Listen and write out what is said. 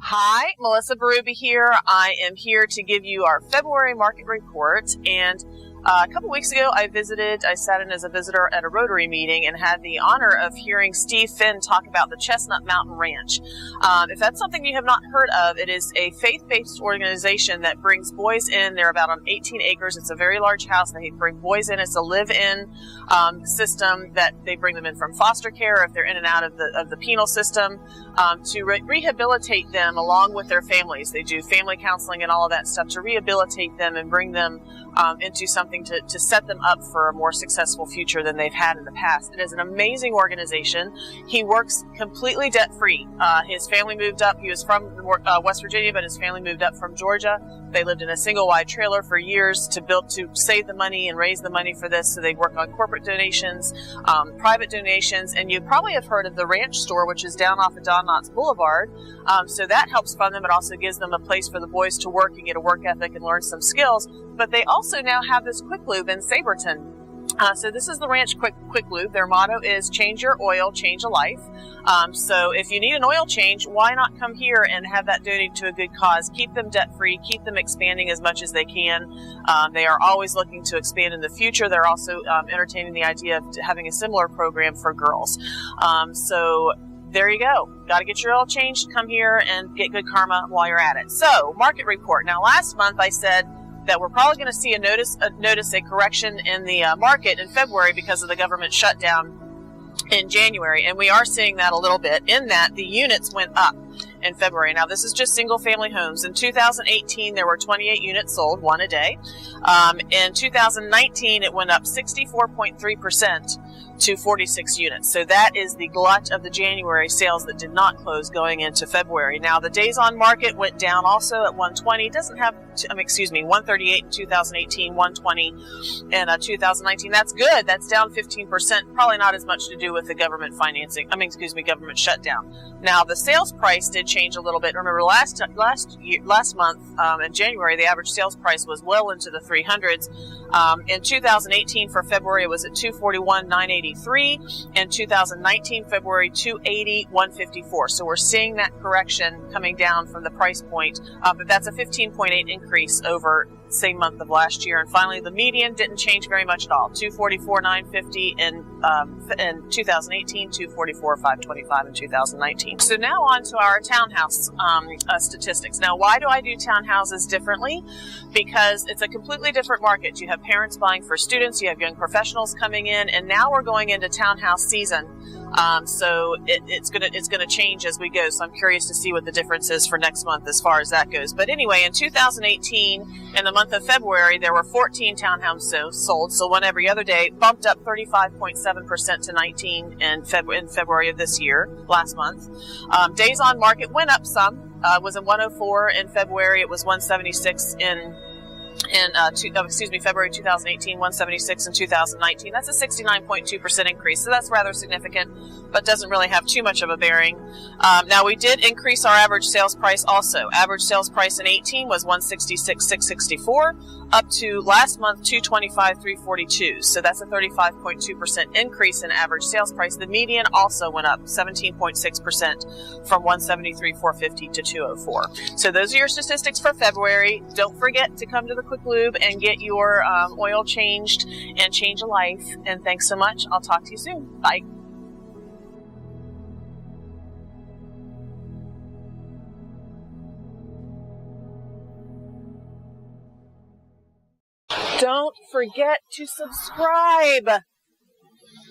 Hi, Melissa Berube here. I am here to give you our February market report. And a couple weeks ago, I sat in as a visitor at a Rotary meeting and had the honor of hearing Steve Finn talk about the Chestnut Mountain Ranch. If that's something you have not heard of, it is a faith-based organization that brings boys in. They're about on 18 acres. It's a very large house. They bring boys in. It's a live-in system that they bring them in from foster care if they're in and out of the penal system to rehabilitate them along with their families. They do family counseling and all of that stuff to rehabilitate them and bring them into something to set them up for a more successful future than they've had in the past. It is an amazing organization. He works completely debt-free. His family moved up. He was from West Virginia, but his family moved up from Georgia. They lived in a single-wide trailer for years to save the money and raise the money for this. So they work on corporate donations, private donations, and you probably have heard of the Ranch Store, which is down off of Don Knotts Boulevard. So that helps fund them. It also gives them a place for the boys to work and get a work ethic and learn some skills. But they also now have this Quick Lube in Saberton. So this is the Ranch Quick Lube. Their motto is change your oil, change a life. So if you need an oil change, why not come here and have that donated to a good cause? Keep them debt-free, keep them expanding as much as they can. They are always looking to expand in the future. They're also entertaining the idea of having a similar program for girls. So there you go. Got to get your oil changed, come here and get good karma while you're at it. So, market report. Now, last month I said that we're probably going to see a correction in the market in February because of the government shutdown in January, and we are seeing that a little bit in that the units went up in February. Now, this is just single-family homes. In 2018, there were 28 units sold, one a day. In 2019, it went up 64.3% to 46 units. So that is the glut of the January sales that did not close going into February. Now, the days on market went down also at 120. Doesn't have, 138 in 2018, 120 in 2019. That's good. That's down 15%. Probably not as much to do with the government government shutdown. Now, the sales price did change a little bit. Remember, last month in January, the average sales price was well into the 300s. In 2018, for February, it was at $241,983. In 2019, February, $280,154. So we're seeing that correction coming down from the price point, but that's a 15.8 increase over same month of last year. And finally, the median didn't change very much at all. $244,950 in 2018, $244,525 in 2019. So now on to our townhouse statistics. Now, why do I do townhouses differently? Because it's a completely different market. You have parents buying for students, you have young professionals coming in, and now we're going into townhouse season. So it's gonna change as we go. So I'm curious to see what the difference is for next month as far as that goes. But anyway, in 2018, in the month of February, there were 14 townhomes sold. So one every other day, bumped up 35.7% to 19 in February of this year, last month. Days on market went up some. It was at 104 in February. It was 176 February 2018, 176 in 2019. That's a 69.2% increase, so that's rather significant, but doesn't really have too much of a bearing. Now, we did increase our average sales price also. Average sales price in 18 was 166,664, up to last month 225,342. So that's a 35.2% increase in average sales price. The median also went up 17.6% from 173,450 to 204. So those are your statistics for February. Don't forget to come to the Quick Lube and get your oil changed and change a life. And thanks so much. I'll talk to you soon. Bye. Don't forget to subscribe.